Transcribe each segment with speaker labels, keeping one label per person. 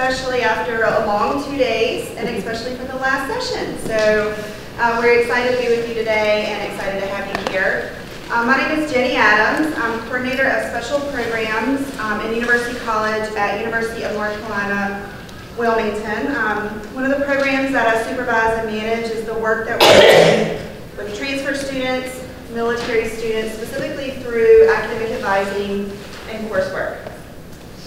Speaker 1: especially after a long 2 days, and especially for the last session. So we're excited to be with you today and excited to have you here. My name is Jenny Adams. I'm coordinator of special programs in University College at University of North Carolina, Wilmington. One of the programs that I supervise and manage is the work that we're doing with transfer students, military students, specifically through academic advising and coursework.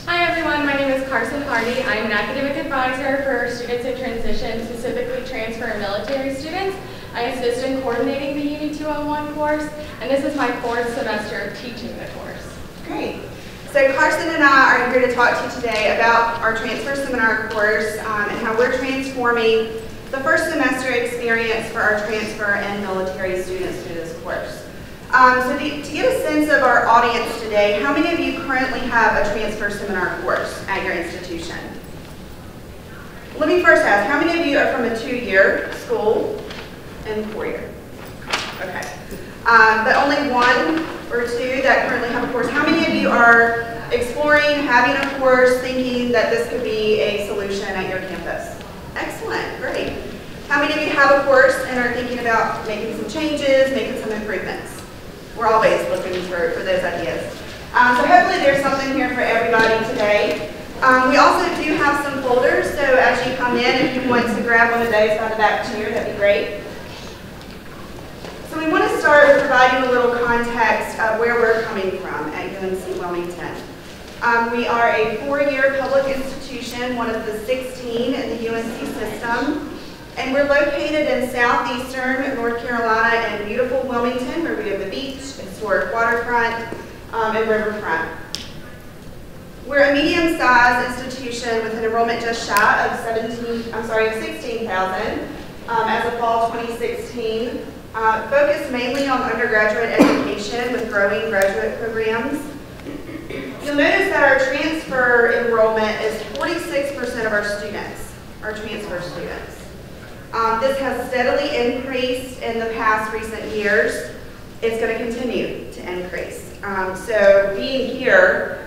Speaker 2: Hi everyone, my name is Karsan. I'm an academic advisor for students in transition, specifically transfer and military students. I assist in coordinating the Uni 201 course, and this is my 4th semester of teaching the course.
Speaker 1: Great. So Karsan and I are here to talk to you today about our transfer seminar course and how we're transforming the first semester experience for our transfer and military students through this course. So to get a sense of our audience today, how many of you currently have a transfer seminar course at your institution? Let me first ask, how many of you are from a 2-year school and 4-year? Okay. But only 1 or 2 that currently have a course. How many of you are exploring having a course, thinking that this could be a solution at your campus? Excellent, great. How many of you have a course and are thinking about making some changes, making some improvements? We're always looking for those ideas. So hopefully there's something here for everybody today. We also do have some folders, so as you come in, if you want to grab one of those by the back chair, that'd be great. So we want to start with providing a little context of where we're coming from at UNC-Wilmington. We are a 4-year public institution, one of the 16 in the UNC system. And we're located in southeastern North Carolina and beautiful Wilmington, where we have the beach, historic waterfront, and riverfront. We're a medium-sized institution with an enrollment just shy of 16,000 as of fall 2016, focused mainly on undergraduate education with growing graduate programs. You'll notice that our transfer enrollment is 46% of our students are transfer students. This has steadily increased in the past recent years. It's going to continue to increase. So being here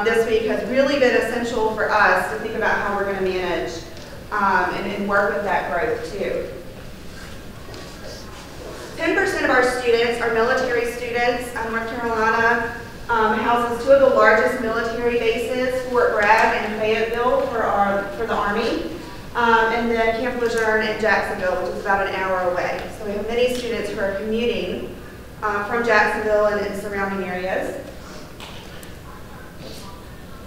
Speaker 1: this week has really been essential for us to think about how we're going to manage and work with that growth too. 10% of our students are military students. North Carolina houses 2 of the largest military bases, Fort Bragg and Fayetteville for the Army. And then Camp Lejeune in Jacksonville, which is about an hour away. So we have many students who are commuting from Jacksonville and surrounding areas.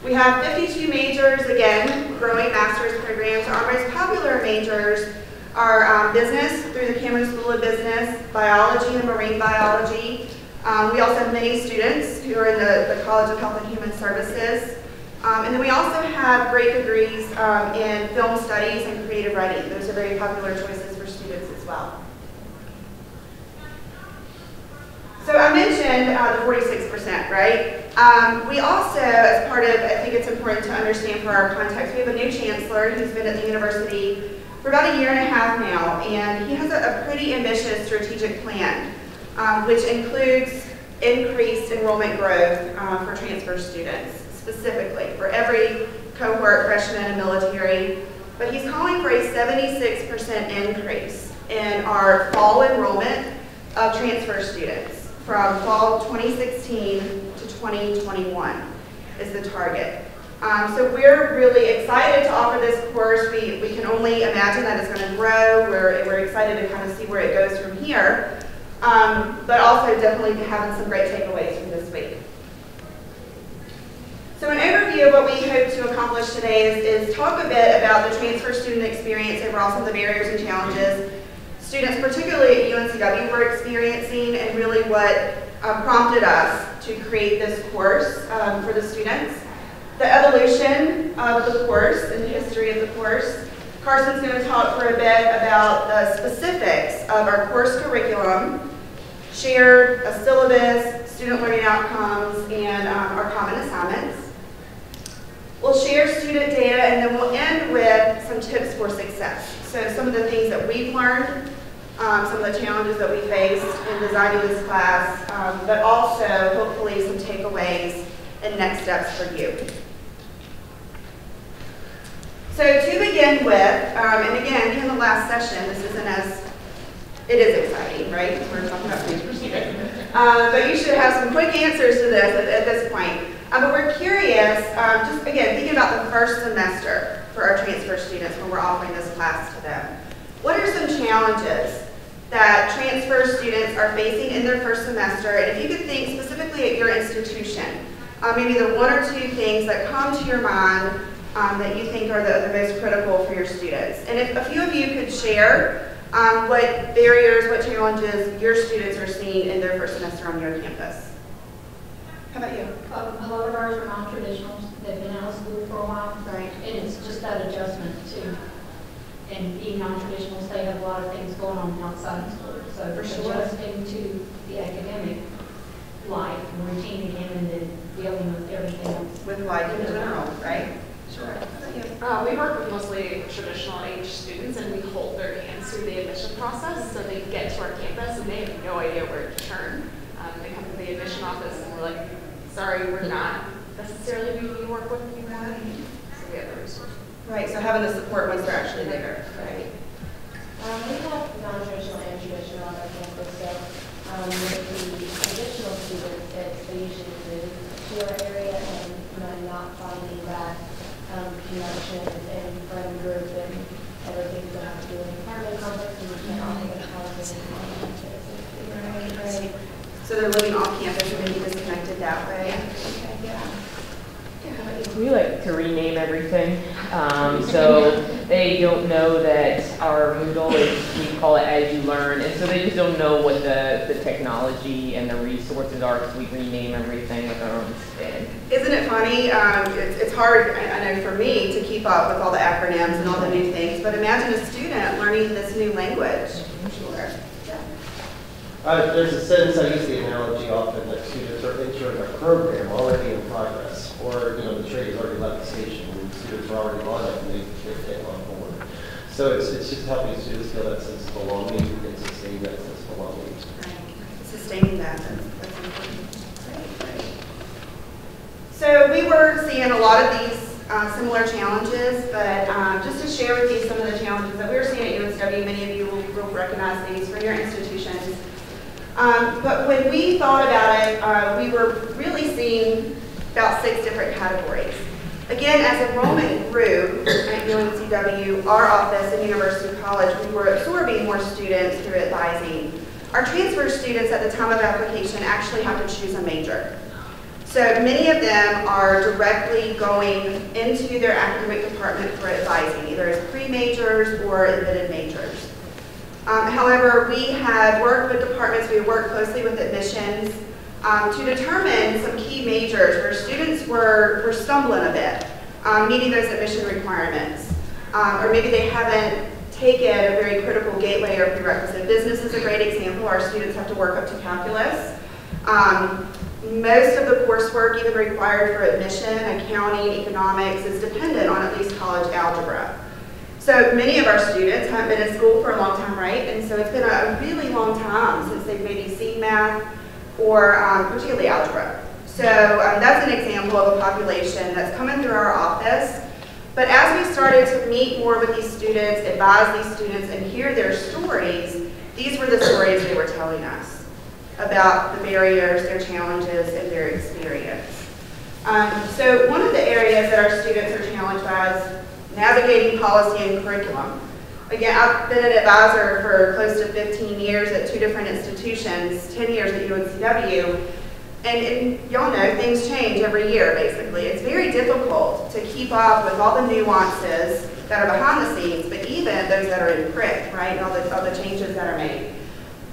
Speaker 1: We have 52 majors, again, growing master's programs. Our most popular majors are business through the Cameron School of Business, biology and marine biology. We also have many students who are in the College of Health and Human Services. And then we also have great degrees in film studies and creative writing. Those are very popular choices for students as well. So I mentioned the 46%, right? We also, as part of, I think it's important to understand for our context, we have a new chancellor who's been at the university for about 1.5 years now, and he has a pretty ambitious strategic plan, which includes increased enrollment growth for transfer students. Specifically for every cohort, freshman and military, but he's calling for a 76% increase in our fall enrollment of transfer students from fall 2016 to 2021 is the target. So we're really excited to offer this course. We can only imagine that it's going to grow. We're excited to kind of see where it goes from here, but also definitely having some great takeaways from this week. So an overview of what we hope to accomplish today is talk a bit about the transfer student experience overall, some of the barriers and challenges students, particularly at UNCW, were experiencing, and really what prompted us to create this course for the students. The evolution of the course and the history of the course. Karsan's going to talk for a bit about the specifics of our course curriculum, share a syllabus, student learning outcomes, and our common assignments. We'll share student data, and then we'll end with some tips for success. So some of the things that we've learned, some of the challenges that we faced in designing this class, but also hopefully some takeaways and next steps for you. So to begin with, and again, in the last session, this isn't as, it is exciting, right? We're talking about transfer students. But you should have some quick answers to this at this point. But we're curious, just again, thinking about the first semester for our transfer students when we're offering this class to them. What are some challenges that transfer students are facing in their first semester? And if you could think specifically at your institution, maybe the one or two things that come to your mind that you think are the most critical for your students. And if a few of you could share what barriers, what challenges your students are seeing in their first semester on your campus. How about you?
Speaker 3: A lot of ours are non-traditionals. They've been out of school for a while.
Speaker 1: Right.
Speaker 3: And it's just that adjustment to, and being non-traditionals, they have a lot of things going on outside of school. So
Speaker 1: For sure.
Speaker 3: adjusting to the academic life and routine again, and then dealing with everything else.
Speaker 1: With life in general, right?
Speaker 3: Sure.
Speaker 4: We work with mostly traditional age students, and we hold their hands through the admission process, so they get to our campus and they have no idea where to turn. They come to the admission office and we're like, sorry, we're not necessarily who you work with anymore. So we have the resources.
Speaker 1: Right, so having the support once they're actually there, right?
Speaker 5: We have non-traditional and traditional on our campus, so with the additional students, they usually move to our area and not finding that connection and friend group and everything that have to do with the apartment complex, and we can't all get houses on campus.
Speaker 1: Right. So they're living off campus and maybe disconnected that way. Okay, yeah.
Speaker 6: We like to rename everything, so they don't know that our Moodle is, we call it As You Learn, and so they just don't know what the technology and the resources are because we rename everything with our own spin.
Speaker 1: Isn't it funny? It's hard, I know for me, to keep up with all the acronyms and all the new things, but imagine a student learning this new language. Sure.
Speaker 7: There's a sense, I use the analogy often, that students are entering a program already in progress, or the train has already left the station and students are already on it and they've taken on board. So it's just helping students feel that sense of belonging and sustain that sense of belonging.
Speaker 1: Right. Sustaining that, that's important. Great. So we were seeing a lot of these similar challenges, but just to share with you some of the challenges that we were seeing at UNCW, many of you will recognize these from your institutions. But when we thought about it, we were really seeing about 6 different categories. Again, as enrollment grew at UNCW, our office and University College, we were absorbing more students through advising. Our transfer students at the time of application actually have to choose a major. So many of them are directly going into their academic department for advising, either as pre-majors or admitted majors. However, we have worked with departments, we worked closely with admissions to determine some key majors where students were stumbling a bit, meeting those admission requirements. Or maybe they haven't taken a very critical gateway or prerequisite. Business is a great example. Our students have to work up to calculus. Most of the coursework even required for admission, accounting, economics is dependent on at least college algebra. So many of our students haven't been in school for a long time, right? And so it's been a really long time since they've maybe seen math or particularly algebra. So that's an example of a population that's coming through our office. But as we started to meet more with these students, advise these students, and hear their stories, these were the stories they were telling us about the barriers, their challenges, and their experience. So one of the areas that our students are challenged by is navigating policy and curriculum. Again, I've been an advisor for close to 15 years at 2 different institutions, 10 years at UNCW, and y'all know things change every year, basically. It's very difficult to keep up with all the nuances that are behind the scenes, but even those that are in print, right, and all the changes that are made.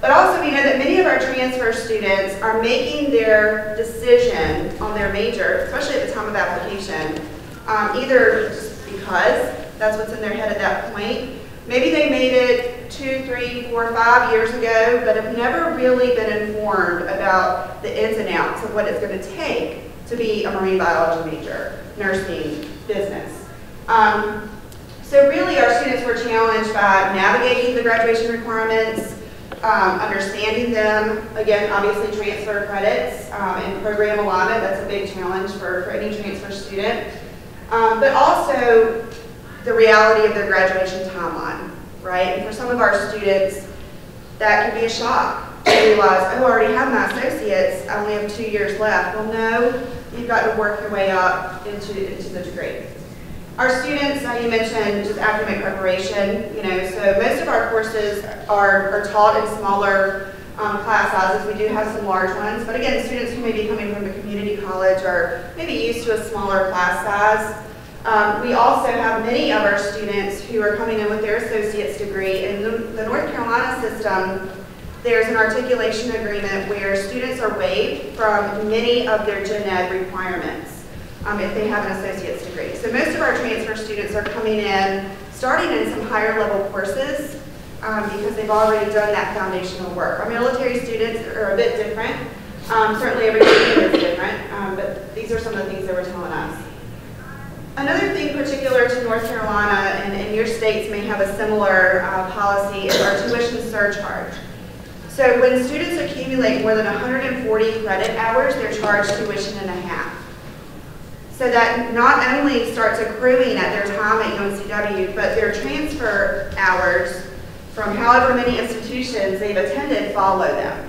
Speaker 1: But also, we know that many of our transfer students are making their decision on their major, especially at the time of application, either just because that's what's in their head at that point. Maybe they made it 2, 3, 4, 5 years ago, but have never really been informed about the ins and outs of what it's going to take to be a marine biology major, nursing, business. So really our students were challenged by navigating the graduation requirements, understanding them, again, obviously transfer credits and program alignment, that's a big challenge for any transfer student. But also the reality of their graduation timeline, right? And for some of our students, that can be a shock to realize, oh, I already have my associates, I only have 2 years left. Well, no, you've got to work your way up into the degree. Our students, you mentioned just academic preparation, so most of our courses are taught in smaller class sizes. We do have some large ones, but again, students who may be coming from a community college are maybe used to a smaller class size. We also have many of our students who are coming in with their associate's degree. In the North Carolina system, there's an articulation agreement where students are waived from many of their gen ed requirements if they have an associate's degree. So most of our transfer students are coming in, starting in some higher level courses because they've already done that foundational work. Our military students are a bit different. Certainly every student is different, but these are some of the things they were telling us. Another thing particular to North Carolina, and your states may have a similar policy, is our tuition surcharge. So when students accumulate more than 140 credit hours, they're charged tuition and a half. So that not only starts accruing at their time at UNCW, but their transfer hours from however many institutions they've attended follow them.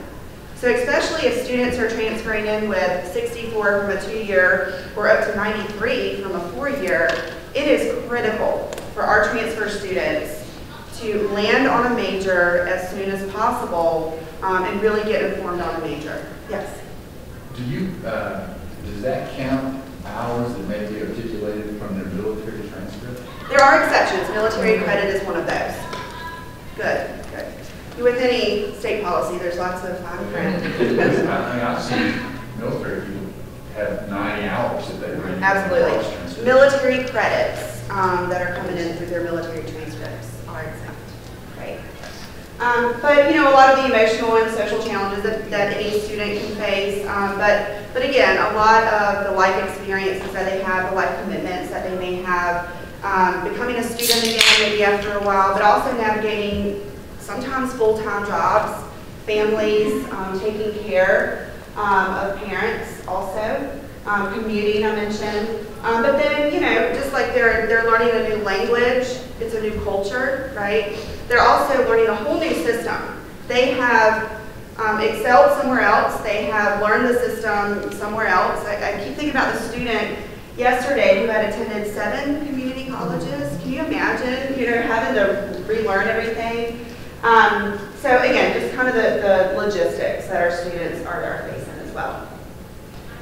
Speaker 1: So especially if students are transferring in with 64 from a 2-year or up to 93 from a 4-year, it is critical for our transfer students to land on a major as soon as possible and really get informed on a major. Yes?
Speaker 8: Does that count hours that may be articulated from their military transcript?
Speaker 1: There are exceptions. Military credit is one of those. Good, good. With any state policy, there's lots of fine print.
Speaker 8: I've seen military people have 90 hours that they bring.
Speaker 1: Absolutely. Military credits that are coming in through their military transcripts are exempt, right? But a lot of the emotional and social challenges that any student can face, but again, a lot of the life experiences that they have, the life commitments that they may have, becoming a student again maybe after a while, but also navigating sometimes full-time jobs, families, taking care of parents also, commuting I mentioned, but then just like they're learning a new language, it's a new culture, right? They're also learning a whole new system. They have excelled somewhere else. They have learned the system somewhere else. I keep thinking about the student yesterday who had attended 7 community colleges. Can you imagine, having to relearn everything? So again, just kind of the logistics that our students are facing as well.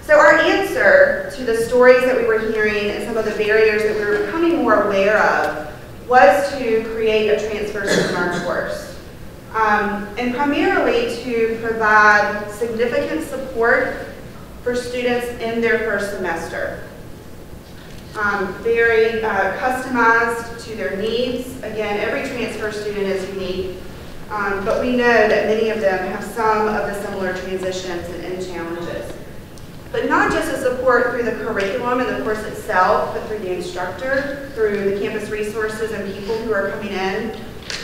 Speaker 1: So our answer to the stories that we were hearing and some of the barriers that we were becoming more aware of was to create a transfer seminar course. And primarily to provide significant support for students in their first semester. Very customized to their needs. Again, every transfer student is unique, but we know that many of them have some of the similar transitions and challenges. But not just a support through the curriculum and the course itself, but through the instructor, through the campus resources and people who are coming in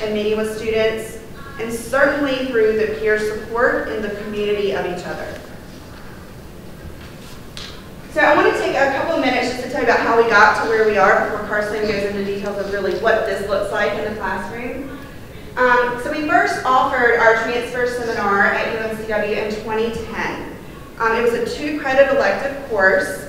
Speaker 1: and meeting with students, and certainly through the peer support and the community of each other. So I want to take a couple of minutes just to tell you about how we got to where we are before Karsan goes into details of really what this looks like in the classroom. So we first offered our transfer seminar at UNCW in 2010. It was a 2-credit elective course.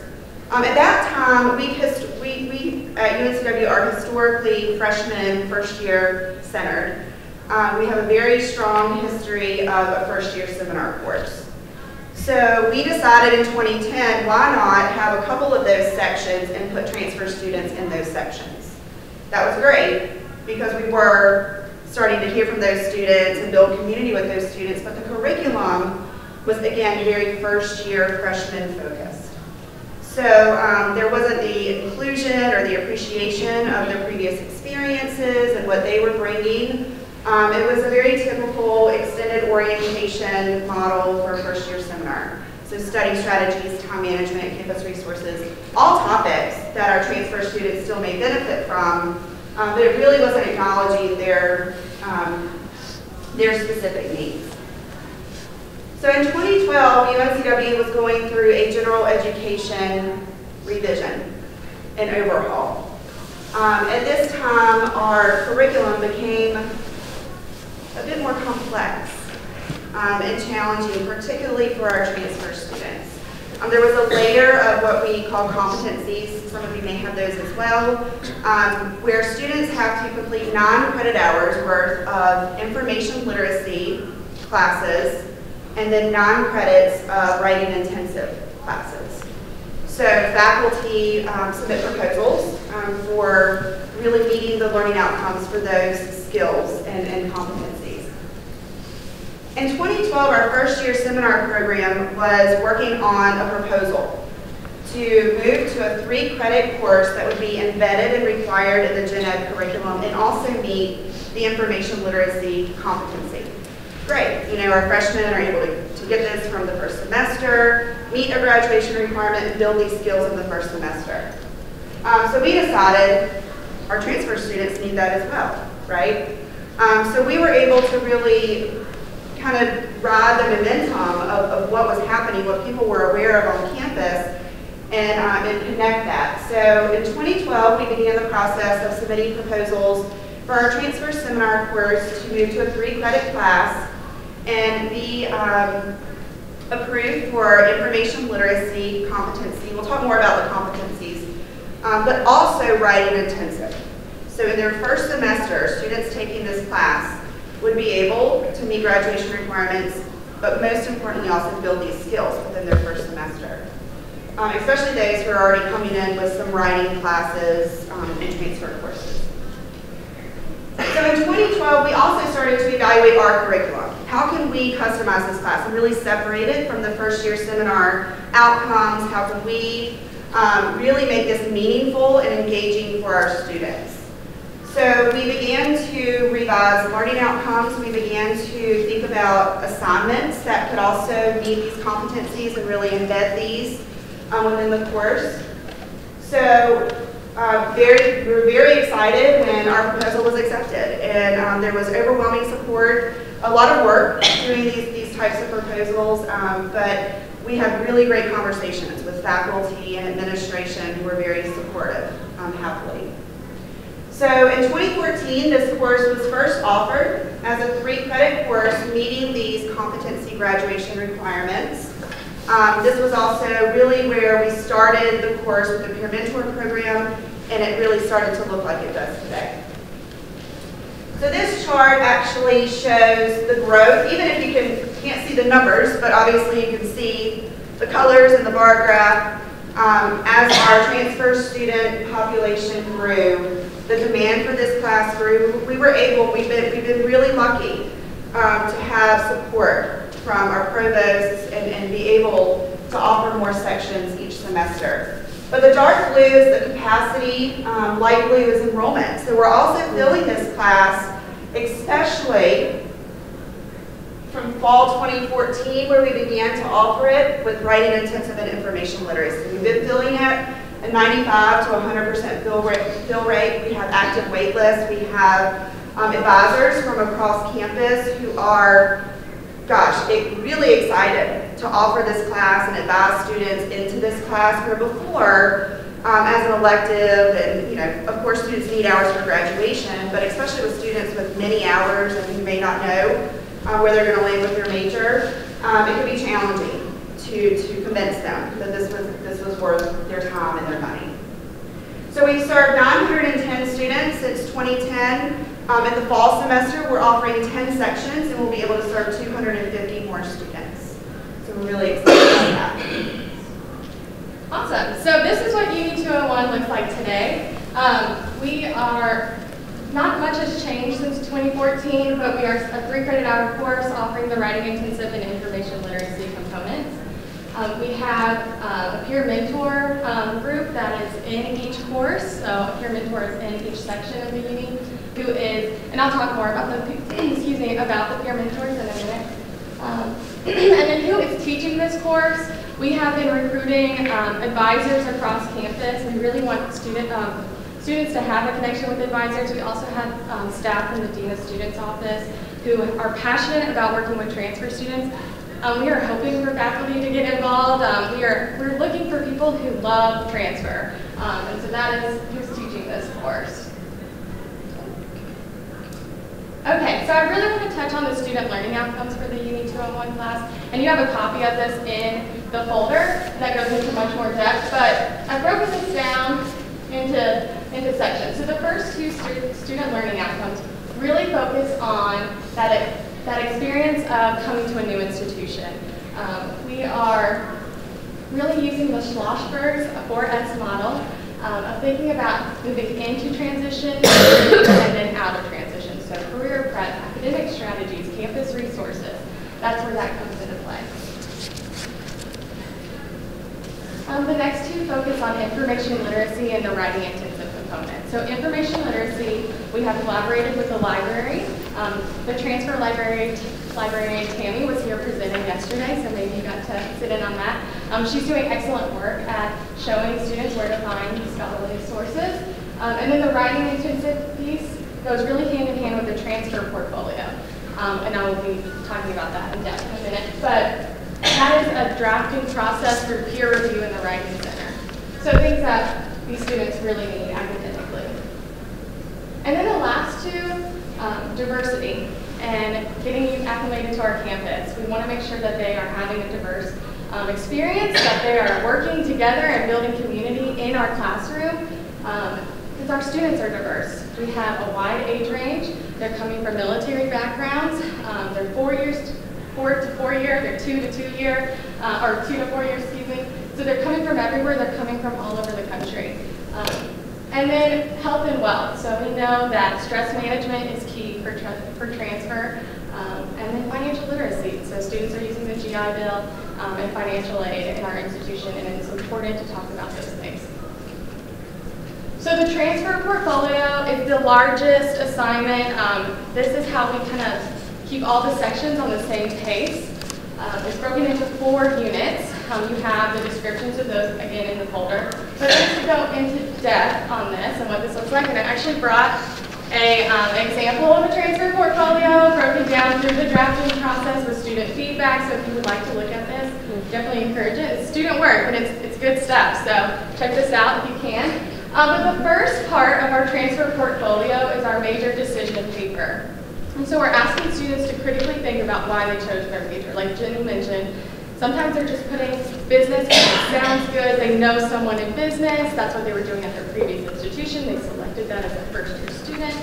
Speaker 1: At that time, we at UNCW are historically freshman and first year centered. We have a very strong history of a first year seminar course. So we decided in 2010, why not have a couple of those sections and put transfer students in those sections. That was great because we were starting to hear from those students and build community with those students, but the curriculum was again very first year freshman focused. So there wasn't the inclusion or the appreciation of their previous experiences and what they were bringing. It was a very typical extended orientation model for a first year seminar. So study strategies, time management, campus resources, all topics that our transfer students still may benefit from, but it really wasn't acknowledging their specific needs. So in 2012, UNCW was going through a general education revision and overhaul. At this time, our curriculum became a bit more complex and challenging, particularly for our transfer students. There was a layer of what we call competencies, some of you may have those as well, where students have to complete 9 credit hours worth of information literacy classes and then 9 credits of writing intensive classes. So faculty submit proposals for really meeting the learning outcomes for those skills and competencies. In 2012, our first year seminar program was working on a proposal to move to a 3-credit course that would be embedded and required in the gen ed curriculum and also meet the information literacy competency. Great, you know, our freshmen are able to get this from the first semester, meet a graduation requirement, and build these skills in the first semester. So we decided our transfer students need that as well, right? So we were able to really kind of ride the momentum of what was happening, what people were aware of on campus, and connect that. So in 2012, we began the process of submitting proposals for our transfer seminar course to move to a 3-credit class and be approved for information literacy competency. We'll talk more about the competencies, but also writing intensive. So in their first semester, students taking this class would be able to meet graduation requirements, but most importantly also build these skills within their first semester. Especially those who are already coming in with some writing classes and transfer courses. So in 2012, we also started to evaluate our curriculum. How can we customize this class and really separate it from the first year seminar outcomes? How can we really make this meaningful and engaging for our students? So we began to revise learning outcomes. We began to think about assignments that could also meet these competencies and really embed these within the course. So we were very excited when our proposal was accepted, and there was overwhelming support, a lot of work doing these types of proposals, but we had really great conversations with faculty and administration who were very supportive, happily. So in 2014, this course was first offered as a 3-credit course meeting these competency graduation requirements. This was also really where we started the course with the peer mentor program, and it really started to look like it does today. So this chart actually shows the growth, even if you can't see the numbers, but obviously you can see the colors in the bar graph. As our transfer student population grew, the demand for this class grew. We've been really lucky to have support from our provosts and be able to offer more sections each semester. But the dark blue is the capacity, light blue is enrollment. So we're also filling this class, especially from fall 2014, where we began to offer it with writing intensive and information literacy. We've been filling it a 95 to 100% fill rate. We have active wait lists. We have advisors from across campus who are, really excited to offer this class and advise students into this class, where before, as an elective, and of course students need hours for graduation, but especially with students with many hours and who may not know where they're going to land with their major, it can be challenging to convince them that this was worth their time and their money. So we've served 910 students since 2010. In the fall semester, we're offering 10 sections, and we'll be able to serve 250 more students. So we're really excited about that.
Speaker 2: Awesome. So this is what Uni 201 looks like today. Not much has changed since 2014, but we are a 3-credit hour course offering the writing intensive and information literacy components. We have a peer mentor group that is in each course, so a peer mentor is in each section of the uni, who is, and I'll talk more about the, about the peer mentors in a minute. And then who is teaching this course? We have been recruiting advisors across campus. We really want students to have a connection with advisors. We also have staff from the Dean of Students office who are passionate about working with transfer students. We are hoping for faculty to get involved. We're looking for people who love transfer, and so that is who's teaching this course. Okay, so I really want to touch on the student learning outcomes for the UNC-Wilmington class, and you have a copy of this in the folder that goes into much more depth, but I've broken this down into sections. So the first two student learning outcomes really focus on that experience of coming to a new institution. We are really using the Schlossberg's 4S model of thinking about moving into transition and then out of transition. So career prep, academic strategies, campus resources, that's where that comes into play. The next two focus on information literacy and the writing intensive component. So information literacy, we have collaborated with the library. The transfer librarian Tammy was here presenting yesterday, so maybe you got to sit in on that. She's doing excellent work at showing students where to find scholarly sources. And then the writing intensive piece goes really hand in hand with the transfer portfolio. And I will be talking about that in depth in a minute. But that is a drafting process through peer review in the Writing Center. So things that these students really need academically. And then the last two, diversity and getting you acclimated to our campus. We want to make sure that they are having a diverse experience, that they are working together and building community in our classroom, because our students are diverse. We have a wide age range. They're coming from military backgrounds. They're 4 to 4 year, they're 2 to 2 year, or 2 to 4 years, excuse me. So they're coming from everywhere, they're coming from all over the country. And then health and wealth. So we know that stress management is key for transfer. And then financial literacy. So students are using the GI Bill and financial aid in our institution, and it's important to talk about those things. So the transfer portfolio is the largest assignment. This is how we kind of keep all the sections on the same pace. It's broken into 4 units. You have the descriptions of those, again, in the folder. But just to go into depth on this and what this looks like, and I actually brought an example of a transfer portfolio broken down through the drafting process with student feedback. So if you would like to look at this, definitely encourage it. It's student work, and it's good stuff. So check this out if you can. But the first part of our transfer portfolio is our major decision paper. And so we're asking students to critically think about why they chose their major. Like Jenny mentioned, sometimes they're just putting business because it sounds good. They know someone in business. That's what they were doing at their previous institution. They selected that as a first-year student.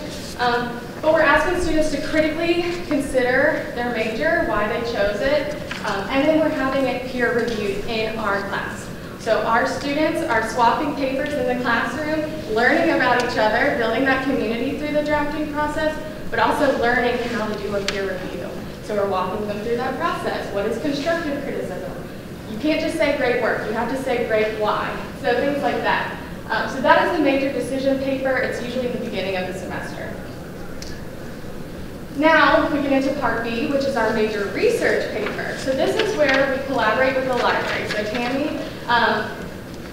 Speaker 2: But we're asking students to critically consider their major, why they chose it, and then we're having it peer reviewed in our class. So our students are swapping papers in the classroom, learning about each other, building that community through the drafting process, but also learning how to do a peer review. So we're walking them through that process. What is constructive criticism? You can't just say great work. You have to say great why. So things like that. So that is the major decision paper. It's usually the beginning of the semester. Now we get into part B, which is our major research paper. So this is where we collaborate with the library. So Tammy,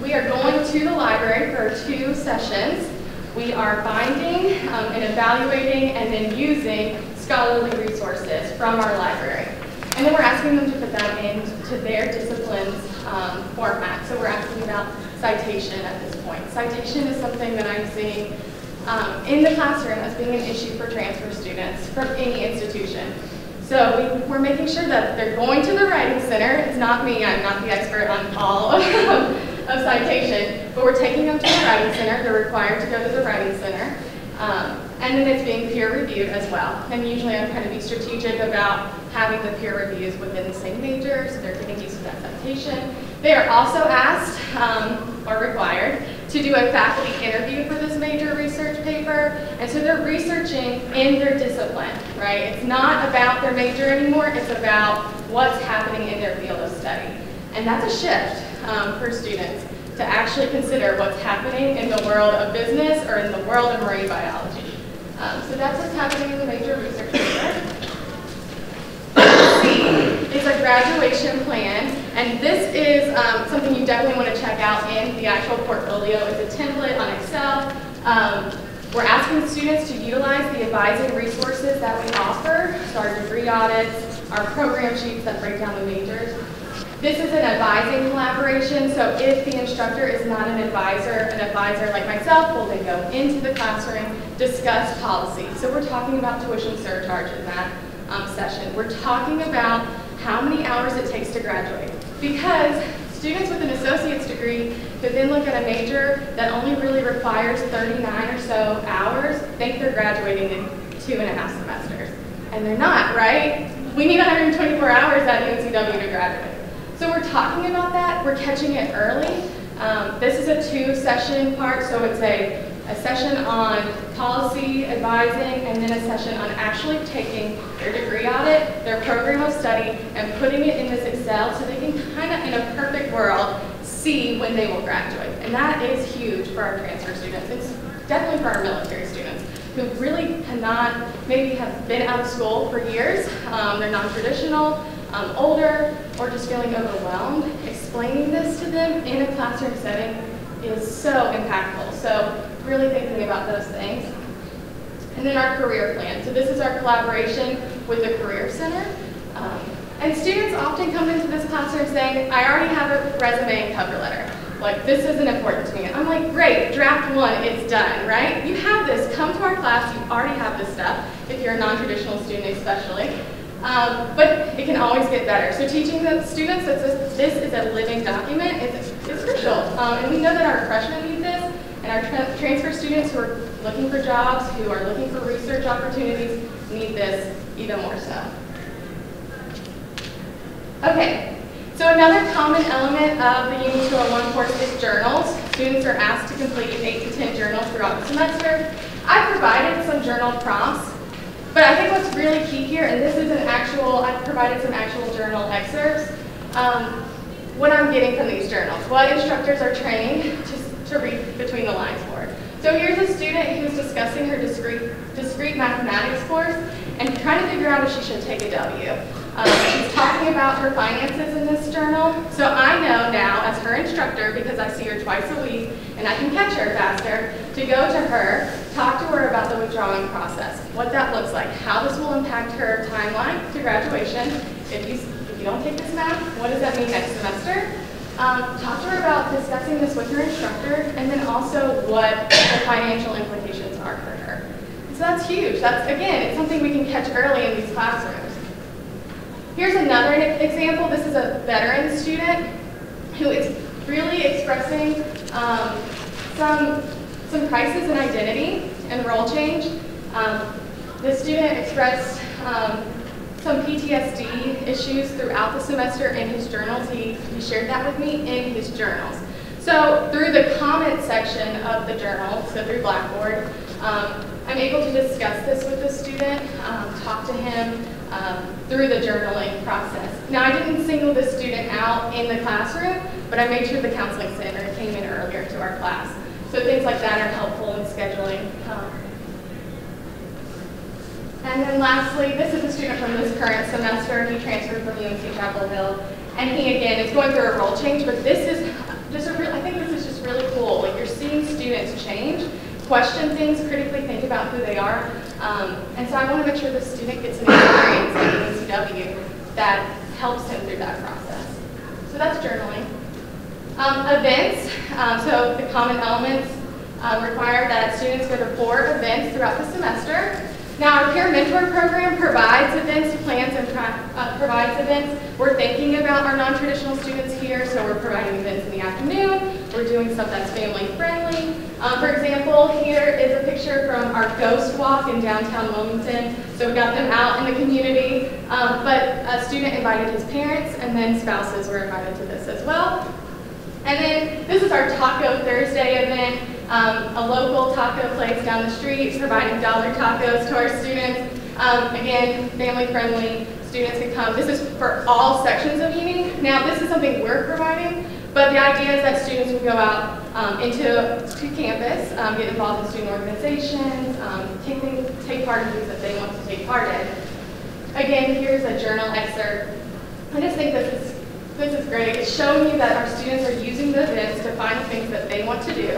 Speaker 2: we are going to the library for 2 sessions. We are finding and evaluating and then using scholarly resources from our library. And then we're asking them to put that into their discipline's format. So we're asking about citation at this point. Citation is something that I'm seeing in the classroom as being an issue for transfer students from any institution. So we're making sure that they're going to the Writing Center. It's not me, I'm not the expert on all of citation, but we're taking them to the Writing Center. They're required to go to the Writing Center. And then it's being peer reviewed as well. And usually I'm trying to be strategic about having the peer reviews within the same major, so they're getting used to that citation. They are also asked, or required, to do a faculty interview for this major research paper. And so they're researching in their discipline, right? It's not about their major anymore, it's about what's happening in their field of study. And that's a shift for students to actually consider what's happening in the world of business or in the world of marine biology. So that's what's happening in the major research paper. C is a graduation plan, and this is something you definitely want to check out in the actual portfolio. It's a template on Excel. We're asking students to utilize the advising resources that we offer, so our degree audits, our program sheets that break down the majors. This is an advising collaboration, so if the instructor is not an advisor like myself will then go into the classroom, discuss policy. So we're talking about tuition surcharge in that session. We're talking about how many hours it takes to graduate. Because students with an associate's degree who then look at a major that only really requires 39 or so hours think they're graduating in 2.5 semesters. And they're not, right? We need 124 hours at UNCW to graduate. So we're talking about that, we're catching it early. This is a 2-session part, so it's a session on policy, advising, and then a session on actually taking their degree audit, their program of study, and putting it in this Excel so they can kind of, in a perfect world, see when they will graduate. And that is huge for our transfer students. It's definitely for our military students who really cannot, maybe have been out of school for years, they're non-traditional, older, or just feeling overwhelmed. Explaining this to them in a classroom setting is so impactful. So really thinking about those things. And then our career plan. So this is our collaboration with the Career Center. And students often come into this classroom saying, I already have a resume and cover letter. Like, this isn't important to me. I'm like, great, draft 1, it's done, right? You have this, come to our class, you already have this stuff, if you're a non-traditional student especially. But it can always get better. So teaching the students that this is a living document is crucial. And we know that our freshmen need this, and our transfer students who are looking for jobs, who are looking for research opportunities, need this even more so. Okay, so another common element of the UNC-Wilmington course is journals. Students are asked to complete 8 to 10 journals throughout the semester. I provided some journal prompts. But I think what's really key here, and this is an actual, I've provided some actual journal excerpts, what I'm getting from these journals, what instructors are trained to read between the lines for. So here's a student who's discussing her discrete mathematics course and trying to figure out if she should take a W. She's talking about her finances in this journal. So I know now, as her instructor, because I see her twice a week and I can catch her faster, to go to her, talk to her about the withdrawing process, what that looks like, how this will impact her timeline to graduation. If you don't take this math, what does that mean next semester? Talk to her about discussing this with her instructor, and then also what the financial implications are for her. So that's huge. That's, again, it's something we can catch early in these classrooms. Here's another example. This is a veteran student who is really expressing some crisis in identity and role change. The student expressed some PTSD issues throughout the semester in his journals. He shared that with me in his journals. So through the comment section of the journal, so through Blackboard, I'm able to discuss this with the student, talk to him through the journaling process. Now, I didn't single this student out in the classroom, but I made sure the counseling center came in earlier to our class. So things like that are helpful in scheduling. And then lastly, this is a student from this current semester. He transferred from UNC Chapel Hill. And he, again, is going through a role change, but this is just I think this is just really cool. Like, you're seeing students change, question things, critically think about who they are. And so I want to make sure the student gets an experience at UNCW that helps him through that process. So that's journaling. Events, so the common elements require that students go to 4 events throughout the semester. Now, our peer mentor program provides events, plans, and provides events. We're thinking about our non-traditional students here, so we're providing events in the afternoon. We're doing stuff that's family-friendly. For example, here is a picture from our ghost walk in downtown Wilmington. So we got them out in the community, but a student invited his parents, and then spouses were invited to this as well. And then this is our Taco Thursday event. A local taco place down the street providing dollar tacos to our students. Again, family-friendly, students can come. This is for all sections of uni. Now, this is something we're providing, but the idea is that students will go out to campus, get involved in student organizations, take part in things that they want to take part in. Again, here's a journal excerpt. I just think this is great. It's showing you that our students are using the events to find things that they want to do.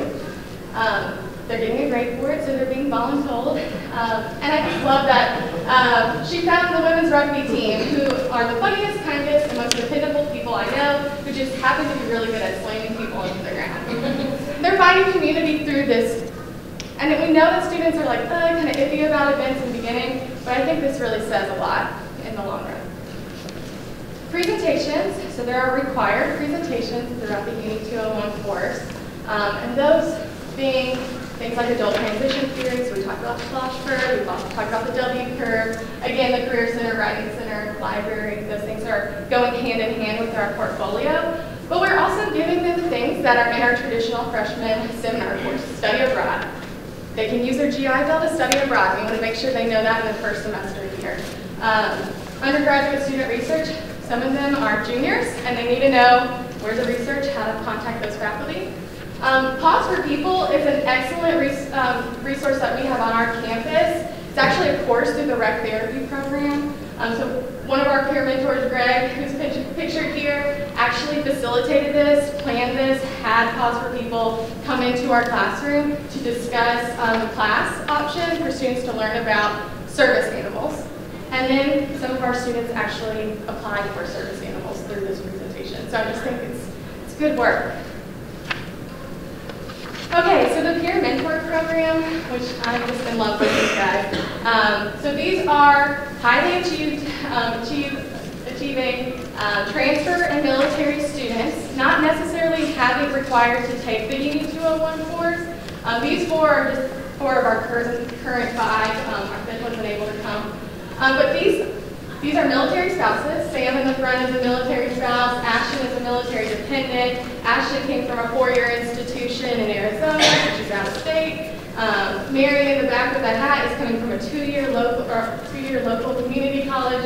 Speaker 2: They're getting a grade for it, so they're being voluntold. And I just love that she found the women's rugby team, who are the funniest, kindest, and most dependable people I know. just happen to be really good at slamming people into the ground. They're finding community through this. And we know that students are like, kind of iffy about events in the beginning, but I think this really says a lot in the long run. Presentations, so there are required presentations throughout the Uni 201 course, and those being things like adult transition theory, so we talked about the flash curve, we talked about the W curve, again, the Career Center, Writing Center, library, those things are going hand in hand with our portfolio, but we're also giving them things that are in our traditional freshman seminar course, study abroad. They can use their GI Bill to study abroad. We want to make sure they know that in the first semester here. Undergraduate student research, some of them are juniors, and they need to know where the research, how to contact those faculty. Pause for People is an excellent resource that we have on our campus. It's actually a course through the Rec Therapy program. So one of our peer mentors, Greg, who's pictured here, actually facilitated this, planned this, had Pause for People come into our classroom to discuss class options for students to learn about service animals. And then some of our students actually applied for service animals through this presentation. So I just think it's good work. Okay, so the Peer Mentor Program, which I'm just in love with these guys. So these are highly achieving transfer and military students, not necessarily having required to take the Uni 201 course. These four are just four of our current five. Our fifth wasn't able to come. But these are military spouses. Sam in the front is a military spouse. Ashton is a military dependent. Ashton came from a 4-year institution in Arizona, so she's out of state. Mary in the back with the hat is coming from a 2-year local community college.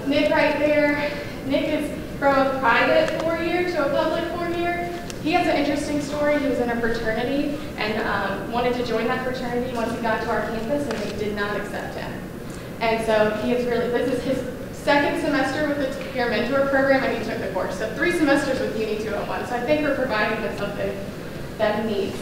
Speaker 2: Nick right there. Nick is from a private 4-year to a public 4-year. He has an interesting story. He was in a fraternity and wanted to join that fraternity once he got to our campus, and they did not accept him. And so this is his second semester with the Peer Mentor Program, and he took the course. So 3 semesters with Uni 201. So I think we're providing him something that he needs.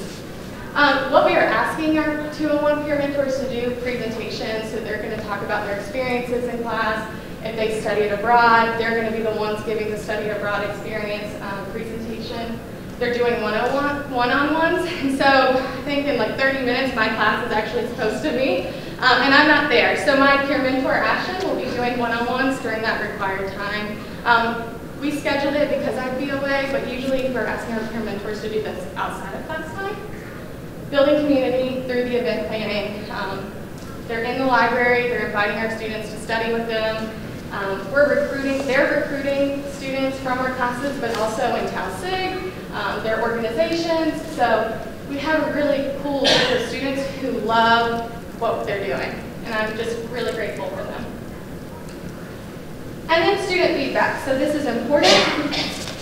Speaker 2: What we are asking our 201 peer mentors to do, presentations, so they're going to talk about their experiences in class. If they studied abroad, they're going to be the ones giving the study abroad experience presentation. They're doing one-on-ones, and so I think in like 30 minutes my class is actually supposed to be, and I'm not there. So my peer mentor, Ashton, will be doing one-on-ones during that required time. We scheduled it because I'd be away, but usually we're asking our peer mentors to do this outside of class time. Building community through the event planning. They're in the library, they're inviting our students to study with them. They're recruiting students from our classes, but also in Tau Sig, their organizations. So we have a really cool group of students who love what they're doing, and I'm just really grateful for them. And then student feedback. So this is important.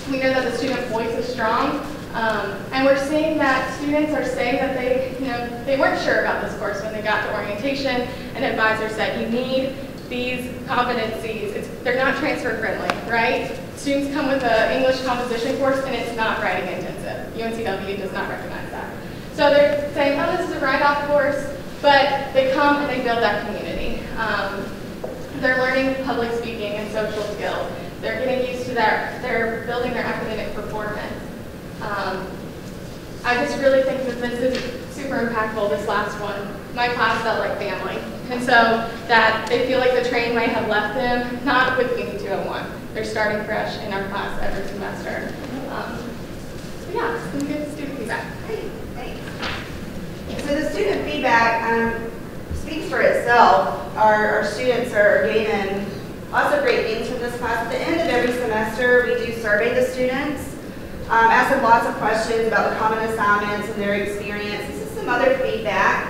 Speaker 2: We know that the student voice is strong, and we're seeing that students are saying that they weren't sure about this course when they got to orientation, and advisors said you need these competencies. They're not transfer friendly, right? Students come with an English composition course and it's not writing intensive. UNCW does not recognize that. So they're saying, oh, this is a write-off course, but they come and they build that community. They're learning public speaking and social skills. They're getting used to that. They're building their academic performance. I just really think that this is super impactful, this last one. My class felt like family. And so that they feel like the train might have left them, not with Uni 201. They're starting fresh in our class every semester. So yeah, some good student feedback.
Speaker 1: Great, thanks. So the student feedback speaks for itself. Our students are gaining lots of great things from this class. At the end of every semester, we do survey the students, ask them lots of questions about the common assignments and their experience. This is some other feedback.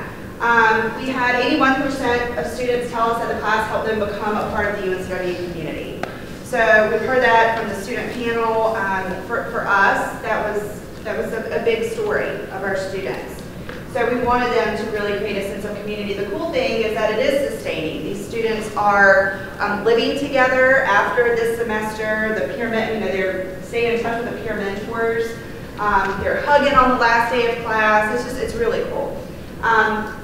Speaker 1: We had 81% of students tell us that the class helped them become a part of the UNCW community. So we've heard that from the student panel. For us, that was a big story of our students. So we wanted them to really create a sense of community. The cool thing is that it is sustaining. These students are living together after this semester. The peer they're staying in touch with the peer mentors. They're hugging on the last day of class. It's really cool.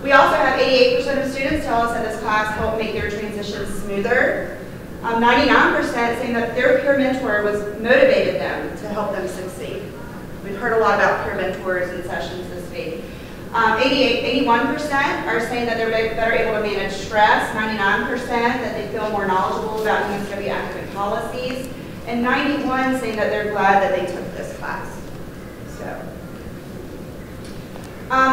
Speaker 1: We also have 88% of students tell us that this class helped make their transition smoother. 99% saying that their peer mentor was motivated them to help them succeed. We've heard a lot about peer mentors in sessions this week. 81% are saying that they're better able to manage stress, 99% that they feel more knowledgeable about UNCW academic policies, and 91% saying that they're glad that they took this class. So,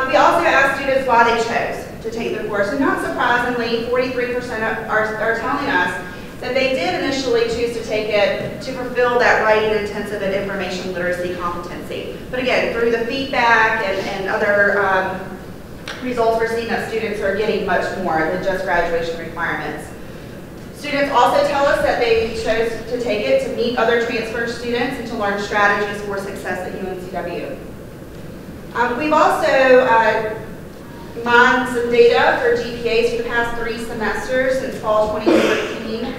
Speaker 1: we also asked students why they chose to take the course, and not surprisingly, 43% are telling us that they did initially choose to take it to fulfill that writing intensive and information literacy competency. But again, through the feedback and other results, we're seeing that students are getting much more than just graduation requirements. Students also tell us that they chose to take it to meet other transfer students and to learn strategies for success at UNCW. We've also mined some data for GPAs for the past 3 semesters since fall 2014.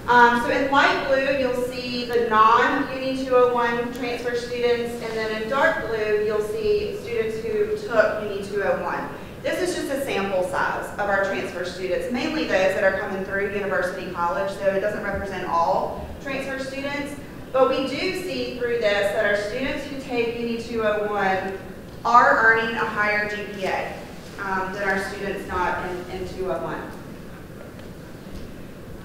Speaker 1: So in light blue, you'll see the non-Uni 201 transfer students, and then in dark blue, you'll see students who took Uni 201. This is just a sample size of our transfer students, mainly those that are coming through University College, so it doesn't represent all transfer students. But we do see through this that our students who take Uni 201 are earning a higher GPA than our students not in 201.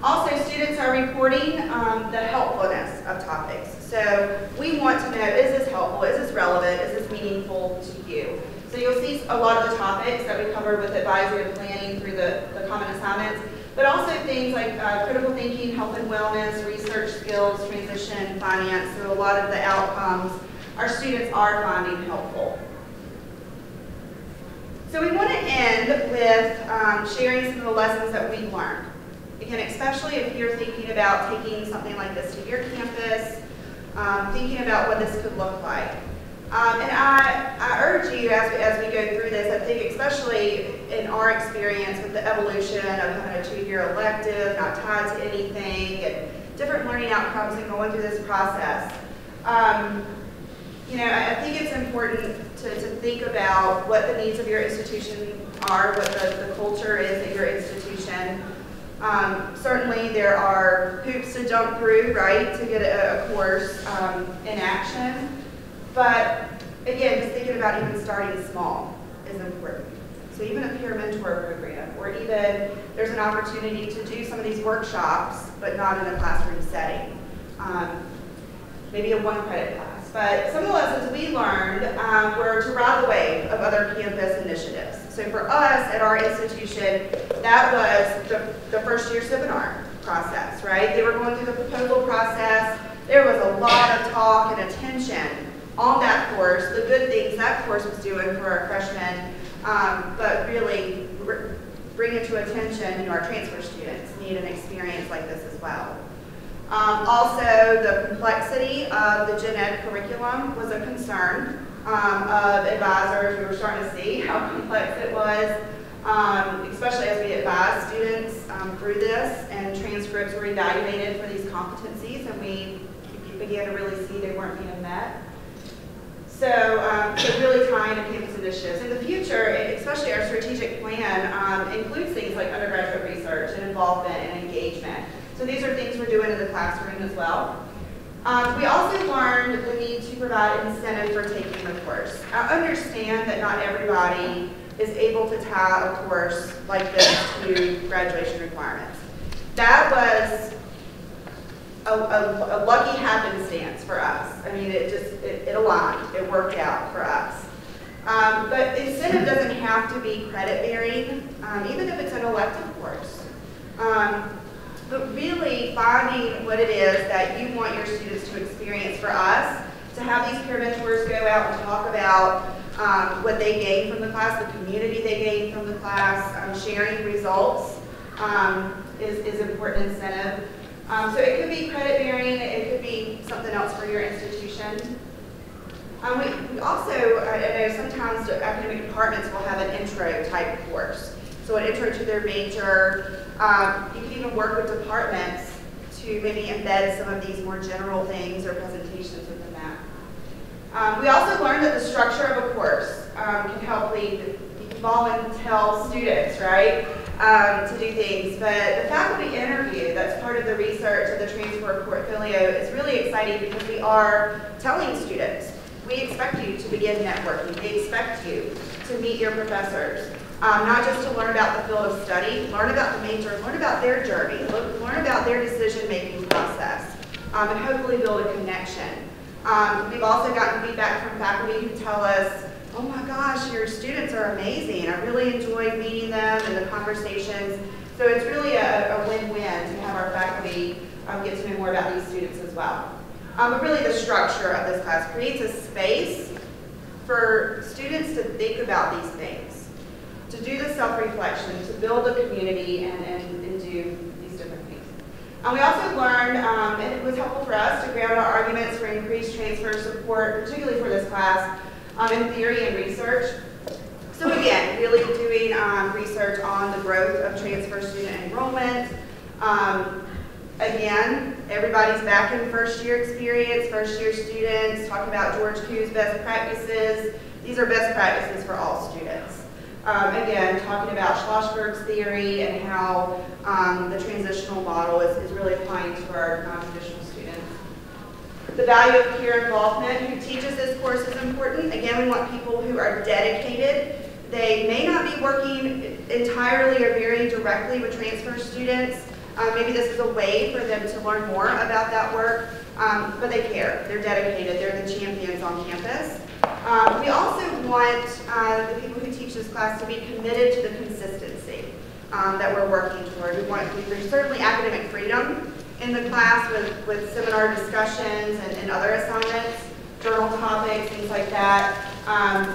Speaker 1: Also, students are reporting the helpfulness of topics. So we want to know, is this helpful, is this relevant, is this meaningful to you? So you'll see a lot of the topics that we covered with advisory and planning through the common assignments, but also things like critical thinking, health and wellness, research skills, transition, finance. So a lot of the outcomes our students are finding helpful. So we want to end with sharing some of the lessons that we've learned. Again, especially if you're thinking about taking something like this to your campus, thinking about what this could look like. And I urge you as we go through this, I think especially in our experience with the evolution of having a 2-year elective, not tied to anything, and different learning outcomes and going through this process. You know, I think it's important to think about what the needs of your institution are, what the culture is at your institution. Certainly there are hoops to jump through, right, to get a course in action. But again, just thinking about even starting small is important. So even a peer mentor program, or even there's an opportunity to do some of these workshops, but not in a classroom setting. Maybe a 1-credit class. But some of the lessons we learned were to ride the wave of other campus initiatives. So for us at our institution, that was the first-year seminar process, right? They were going through the proposal process. There was a lot of talk and attention on that course, the good things that course was doing for our freshmen, but really bring it to attention, our transfer students need an experience like this as well. Also, the complexity of the gen ed curriculum was a concern of advisors. We were starting to see how complex it was, especially as we advised students through this, and transcripts were evaluated for these competencies, and we began to really see they weren't being met. So really tying to campus initiatives. In the future, especially our strategic plan includes things like undergraduate research and involvement and engagement. So these are things we're doing in the classroom as well. We also learned the need to provide incentive for taking the course. I understand that not everybody is able to tie a course like this to graduation requirements. That was a lucky happenstance for us. I mean, it aligned, it worked out for us. But incentive doesn't have to be credit bearing, even if it's an elective course. But really finding what it is that you want your students to experience. For us, to have these peer mentors go out and talk about what they gained from the class, the community they gained from the class, sharing results is important incentive. So it could be credit bearing, it could be something else for your institution. We also, I know sometimes the academic departments will have an intro type course. So an intro to their major. You can even work with departments to maybe embed some of these more general things or presentations within that. We also learned that the structure of a course can help lead volunteer students, right? to do things. But the faculty interview that's part of the research of the transfer portfolio is really exciting because we are telling students, we expect you to begin networking. We expect you to meet your professors, not just to learn about the field of study, learn about the major, learn about their journey, learn about their decision-making process, and hopefully build a connection. We've also gotten feedback from faculty who tell us, oh my gosh, your students are amazing. I really enjoy meeting them and the conversations. So it's really a win-win to have our faculty get to know more about these students as well. But really the structure of this class creates a space for students to think about these things, to do the self-reflection, to build a community and do these different things. We also learned, and it was helpful for us to ground our arguments for increased transfer support, particularly for this class, in theory and research. So again, really doing research on the growth of transfer student enrollment. Again, everybody's back in first year experience, first year students, talking about George Ku's best practices. These are best practices for all students. Again, talking about Schlossberg's theory and how the transitional model is really applying to our non-traditional students. The value of peer involvement. Who teaches this course is important. Again, we want people who are dedicated. They may not be working entirely or very directly with transfer students. Maybe this is a way for them to learn more about that work, but they care. They're dedicated. They're the champions on campus. We also want the people who teach this class to be committed to the consistency that we're working toward. There's certainly academic freedom in the class with seminar discussions and other assignments, journal topics, things like that.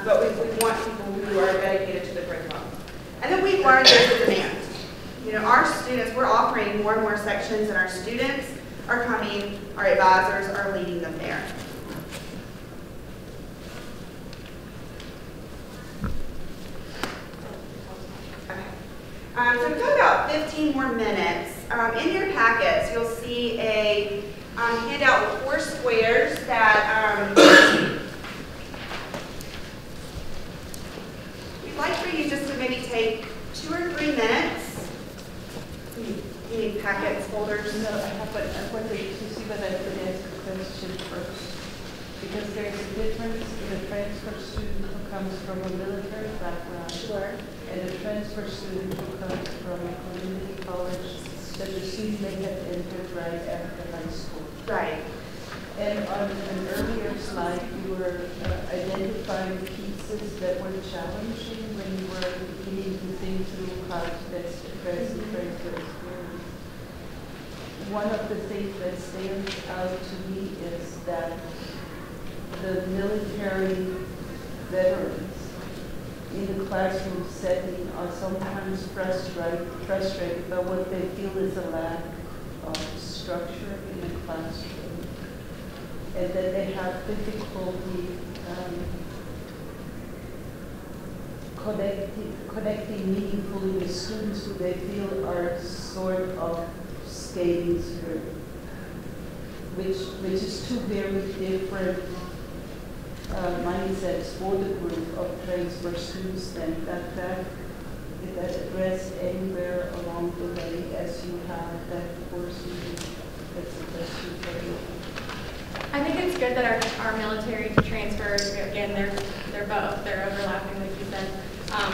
Speaker 1: But we want people who are dedicated to the curriculum. And then we learned there's a demand. You know, our students, we're offering more and more sections, and our students are coming, our advisors are leading them there. Okay. So we've got about 15 more minutes. In your packets, you'll see a handout with 4 squares that we'd like for you just to maybe take 2 or 3 minutes. You need packets, folders.
Speaker 9: No, I want you to see whether I could ask a question first. Because there's a difference in a transfer student who comes from a military background.
Speaker 1: Sure.
Speaker 9: And a transfer student who comes from a community college that the student may have entered right after high school.
Speaker 1: Right.
Speaker 9: And on an earlier slide, you were identifying pieces that were challenging when you were beginning to think through how to best address the transfer experience. One of the things that stands out to me is that the military veterans in the classroom setting are sometimes frustrated by what they feel is a lack of structure in the classroom, and that they have difficulty connecting meaningfully with students who they feel are sort of skating through, which is 2 very different mindsets for the group of transfer students, and that addressed anywhere along the way as you have that course. That's a question for you.
Speaker 2: I think it's good that our military transfers, again, they're both, they're overlapping, like you said,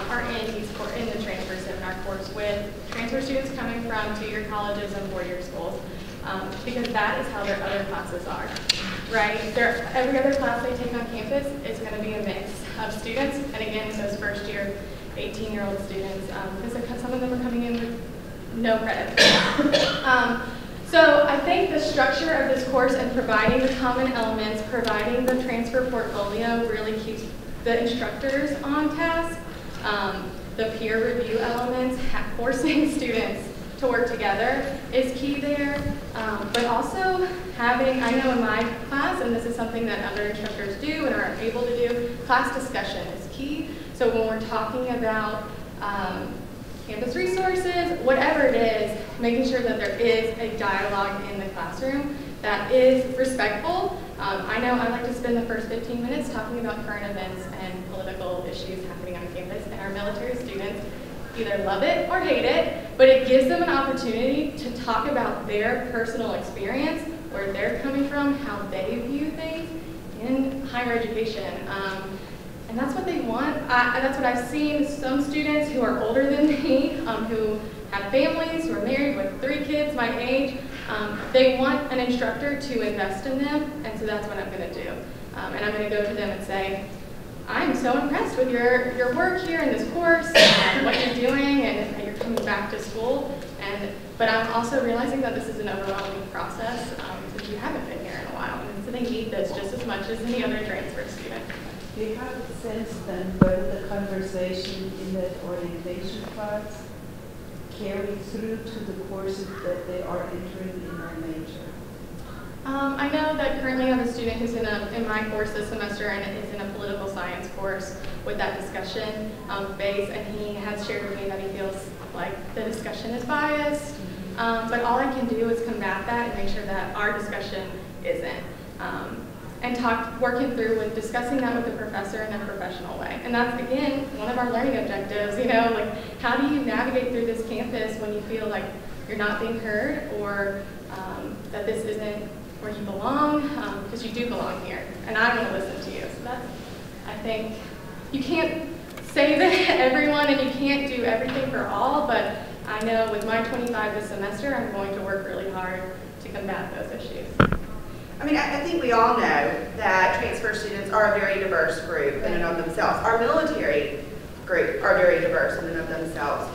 Speaker 2: are in the transfer seminar course with transfer students coming from 2-year colleges and 4-year schools, because that is how their other classes are, right? Every other class they take on campus is going to be a mix of students, and again, those first-year 18-year-old students, because some of them are coming in with no credit. So I think the structure of this course and providing the common elements, providing the transfer portfolio really keeps the instructors on task. The peer review elements, forcing students to work together is key there. But also having, I know in my class, and this is something that other instructors do and are able to do, class discussion is key. So when we're talking about campus resources, whatever it is, making sure that there is a dialogue in the classroom that is respectful. I know I like to spend the first 15 minutes talking about current events and political issues happening on campus, and our military students either love it or hate it, but it gives them an opportunity to talk about their personal experience, where they're coming from, how they view things in higher education. And that's what they want. That's what I've seen. Some students who are older than me, who have families, who are married with 3 kids my age, they want an instructor to invest in them, and so that's what I'm going to do. And I'm going to go to them and say, I'm so impressed with your work here in this course, what you're doing, and how you're coming back to school. But I'm also realizing that this is an overwhelming process because you haven't been here in a while, and so they need this just as much as any other transfer student.
Speaker 9: Do you have a sense then whether the conversation in that orientation class carry through to the courses that they are entering in their major?
Speaker 2: I know that currently I have a student who's in my course this semester and is in a political science course with that discussion phase, and he has shared with me that he feels like the discussion is biased, but all I can do is combat that and make sure that our discussion isn't. And working through with discussing that with the professor in a professional way. And that's, again, one of our learning objectives, like how do you navigate through this campus when you feel like you're not being heard or that this isn't where you belong, because you do belong here, and I want to listen to you. So that's, I think, you can't save everyone and you can't do everything for all, but I know with my 25 this semester, I'm going to work really hard to combat those issues.
Speaker 1: I mean, I think we all know that transfer students are a very diverse group in and of themselves. Our military group are very diverse in and of themselves.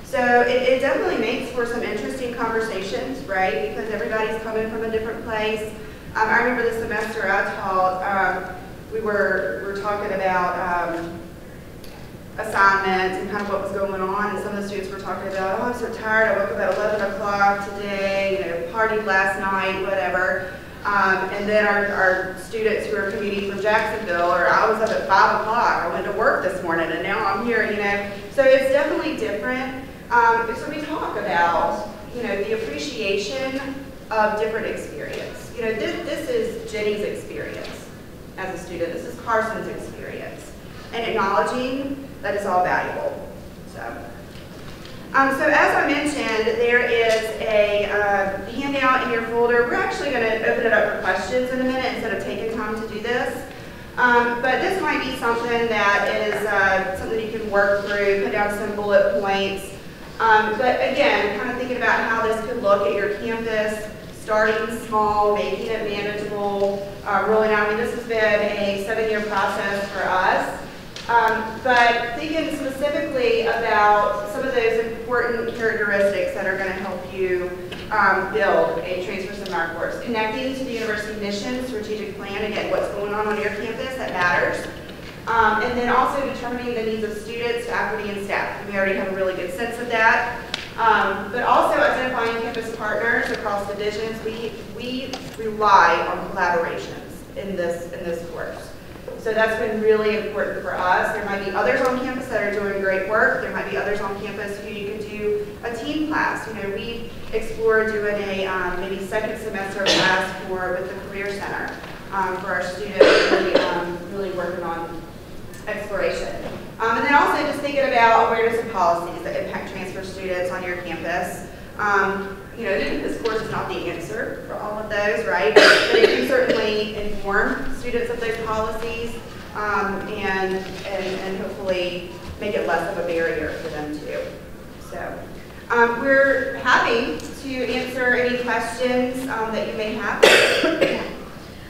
Speaker 1: So it definitely makes for some interesting conversations, right? Because everybody's coming from a different place. I remember the semester I taught, we were talking about assignments and kind of what was going on, and some of the students were talking about, oh, I'm so tired, I woke up at 11 o'clock today, partied last night, whatever. And then our students who are commuting from Jacksonville, or I was up at 5 o'clock, I went to work this morning, and now I'm here, So it's definitely different. So we talk about, the appreciation of different experience. This is Jenny's experience as a student. This is Karsan's experience. And acknowledging that is all valuable. So as I mentioned, there is a handout in your folder. We're actually going to open it up for questions in a minute instead of taking time to do this. But this might be something that is something you can work through, put down some bullet points. But again, kind of thinking about how this could look at your campus, starting small, making it manageable, rolling out. I mean, this has been a 7-year process for us. But thinking specifically about some of those important characteristics that are going to help you build a transfer seminar course. Connecting to the university mission, strategic plan, again, what's going on your campus that matters. And then also determining the needs of students, faculty, and staff. We already have a really good sense of that. But also identifying campus partners across divisions. We rely on collaborations in this course. So that's been really important for us. There might be others on campus that are doing great work. There might be others on campus who you could do a team class. We explored doing a maybe second semester class with the Career Center for our students really working on exploration. And then also just thinking about awareness of policies that impact transfer students on your campus. This course is not the answer for all of those, right? But it can certainly inform students of those policies and hopefully make it less of a barrier for them too. So we're happy to answer any questions that you may have.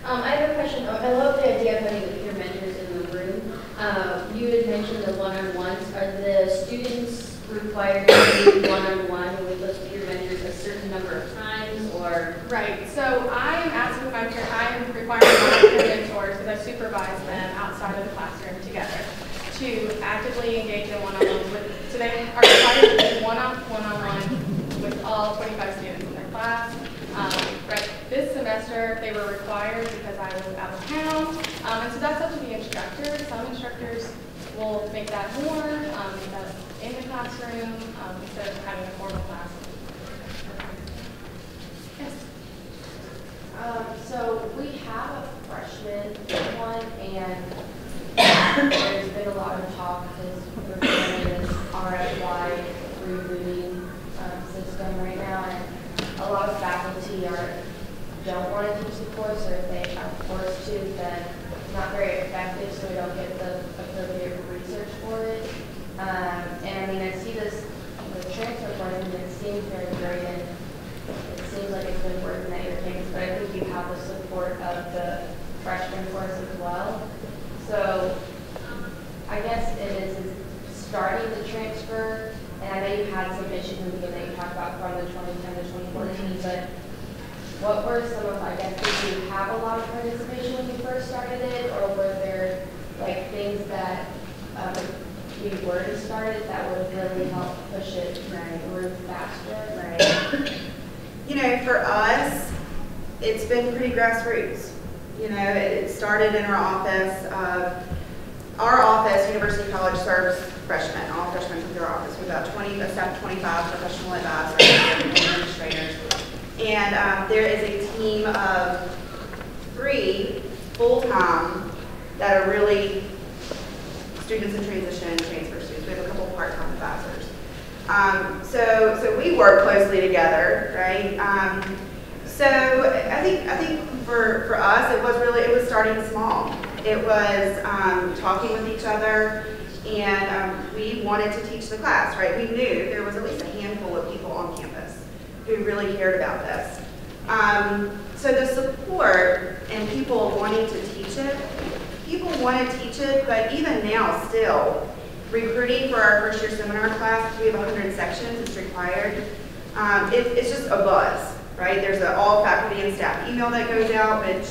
Speaker 5: I have a question. I love the idea of having your mentors in the room. You had mentioned the one-on-ones. Are the students required to be one-on-one with those peer mentors a certain number of times, or?
Speaker 2: Right. So I am asking my peer, I am requiring my peer mentors, because I supervise them outside of the classroom together, to actively engage in one-on-ones with. So they are required to be one-on-one with all 25 students in their class. Right. This semester they were required because I was out of town, and so that's up to the instructor. Some instructors will make that more that's in the classroom instead of having a formal class. Yes.
Speaker 5: So we have a freshman one, and there's been a lot of talk because we're doing this RFY rebooting system right now, and a lot of faculty don't want to teach the course, or if they are forced to, then it's not very effective, so we don't get the appropriate research for it. And I mean, I see this, the transfer course, and it seems very great, and it seems like it's been working at your campus, but I think you have the support of the freshman course as well. So I guess it is starting to transfer, and I know you had some issues in the beginning that you talked about from the 2010 to 2014, but what were some of, I guess, did you have a lot of participation when you first started it, or were there like things that we were to start it that would really help push it move faster? Right.
Speaker 1: You know, for us, it's been pretty grassroots. You know, it started in our office. Our office, University College, serves freshmen. All freshmen come through our office. We have about 25 professional advisors and administrators. And there is a team of 3 full-time that are really students in transition and transfer students. We have a couple part-time advisors. So we work closely together, right? So I think for us, it was starting small. It was talking with each other, and we wanted to teach the class, right? We knew there was at least a handful of people on campus who really cared about this. So the support and people wanting to teach it, people want to teach it, but even now still, recruiting for our first year seminar class, we have 100 sections, it's required. It's just a buzz, right? There's an all faculty and staff email that goes out, which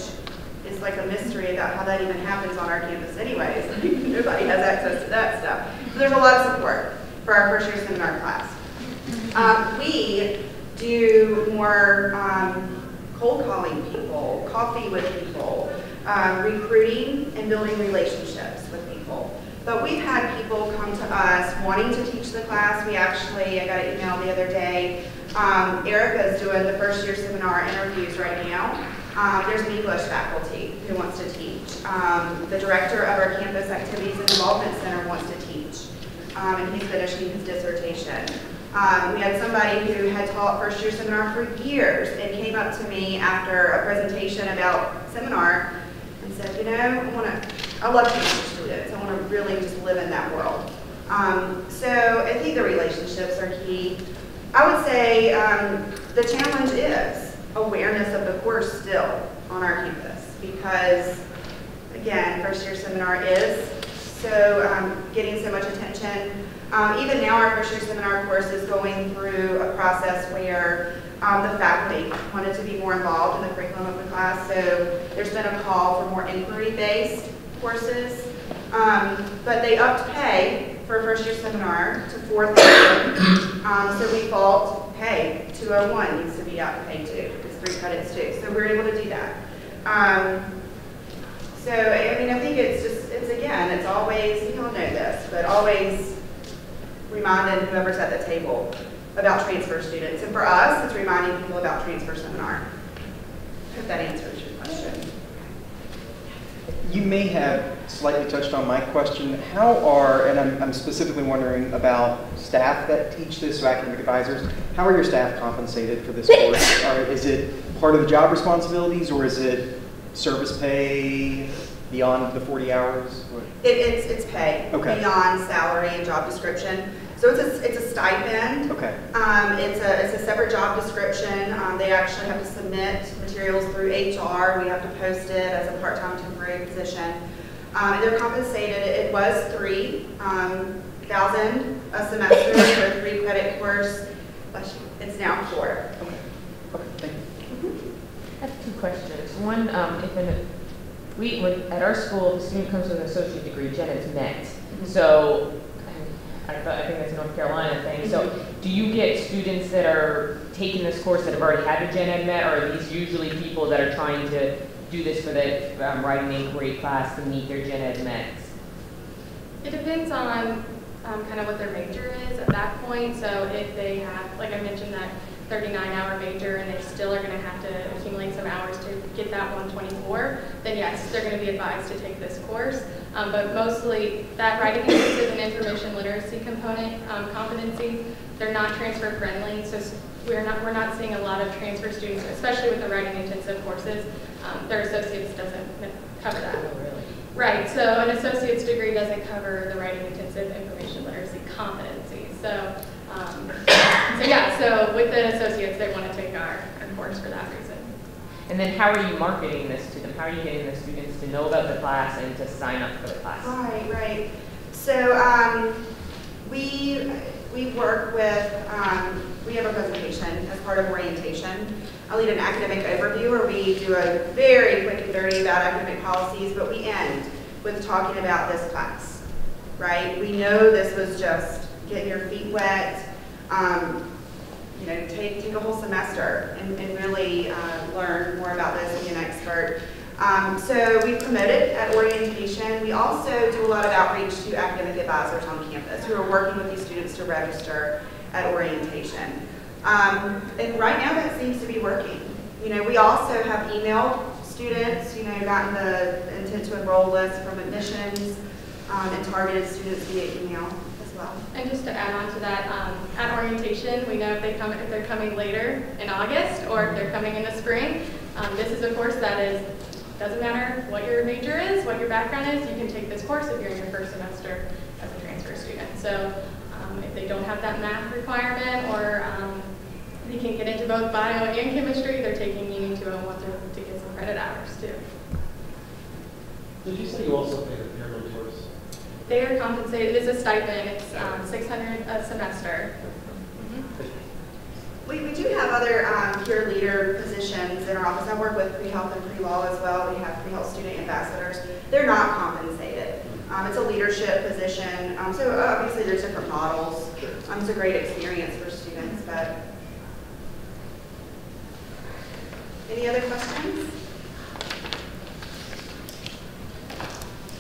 Speaker 1: is like a mystery about how that even happens on our campus anyways. Nobody has access to that stuff. So there's a lot of support for our first year seminar class. We do more cold calling people, coffee with people, recruiting and building relationships with people. But we've had people come to us wanting to teach the class. I got an email the other day. Erica's doing the first year seminar interviews right now. There's an English faculty who wants to teach. The director of our Campus Activities and Involvement Center wants to teach, and he's finishing his dissertation. We had somebody who had taught first year seminar for years and came up to me after a presentation about seminar and said, you know, I love teaching students. I want to really just live in that world. So I think the relationships are key. I would say the challenge is awareness of the course still on our campus, because again, first year seminar is so getting so much attention. Even now our first year seminar course is going through a process where the faculty wanted to be more involved in the curriculum of the class, so there's been a call for more inquiry-based courses, but they upped pay for a first year seminar to $4,000. So we felt, hey, 201 needs to be up paid too. It's 3 credits too. So we're able to do that. So I mean, I think it's always, you all know this, but always reminding whoever's at the table about transfer students. And for us, it's reminding people about transfer seminar. I hope that answers your question.
Speaker 10: You may have slightly touched on my question. And I'm specifically wondering about staff that teach this, so academic advisors. How are your staff compensated for this course? Is it part of the job responsibilities, or is it service pay beyond the 40 hours?
Speaker 1: It's pay, okay, beyond salary and job description. So it's a stipend. Okay. It's a separate job description. They actually have to submit materials through HR. We have to post it as a part-time temporary position. And they're compensated. It was $3,000 a semester for a 3 credit course. It's now 4.
Speaker 10: Okay. Okay. Thank you.
Speaker 6: I have 2 questions. One, at our school, if a student comes with an associate degree, Jen, it's met. So I think that's a North Carolina thing. So do you get students that are taking this course that have already had the Gen Ed Met, or are these usually people that are trying to do this for the writing inquiry class to meet their Gen Ed Mets?
Speaker 2: It depends on kind of what their major is at that point. So if they have, like I mentioned, that 39-hour major and they still are going to have to accumulate some hours to get that 124, then yes, they're going to be advised to take this course. But mostly that writing intensive and information literacy component competencies, they're not transfer friendly, so we're not seeing a lot of transfer students, especially with the writing intensive courses. Their associates doesn't cover that.
Speaker 6: Oh, really?
Speaker 2: Right, so an associate's degree doesn't cover the writing intensive information literacy competencies. So so with the associates, they want to take our course for that reason.
Speaker 6: And then how are you marketing this to them? How are you getting the students to know about the class and to sign up for the class?
Speaker 1: Right. So we work with, we have a presentation as part of orientation. I lead an academic overview where we do a very quick and dirty about academic policies, but we end with talking about this class, right? We know this was just getting your feet wet, take a whole semester and really learn more about this and be an expert. So we promote it at orientation. We also do a lot of outreach to academic advisors on campus who are working with these students to register at orientation. And right now that seems to be working. We also have emailed students, gotten the intent to enroll list from admissions and targeted students via email as well.
Speaker 2: And just to add on to that, at orientation, we know if they're coming later in August or if they're coming in the spring. This is a course that doesn't matter what your major is, what your background is, you can take this course if you're in your first semester as a transfer student. So if they don't have that math requirement or they can get into both bio and chemistry, they're taking Uni 201 to get some credit hours too.
Speaker 7: Did you say you also pay the peer mentors?
Speaker 2: They are compensated, it's a stipend, it's $600 a semester.
Speaker 1: We do have other peer leader positions in our office. I work with pre-health and pre-law as well. We have pre-health student ambassadors. They're not compensated. It's a leadership position. So obviously there's different models. It's a great experience for students. But any other questions?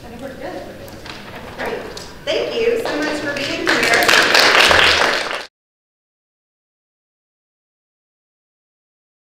Speaker 1: I think we're good. Great. Thank you so much for being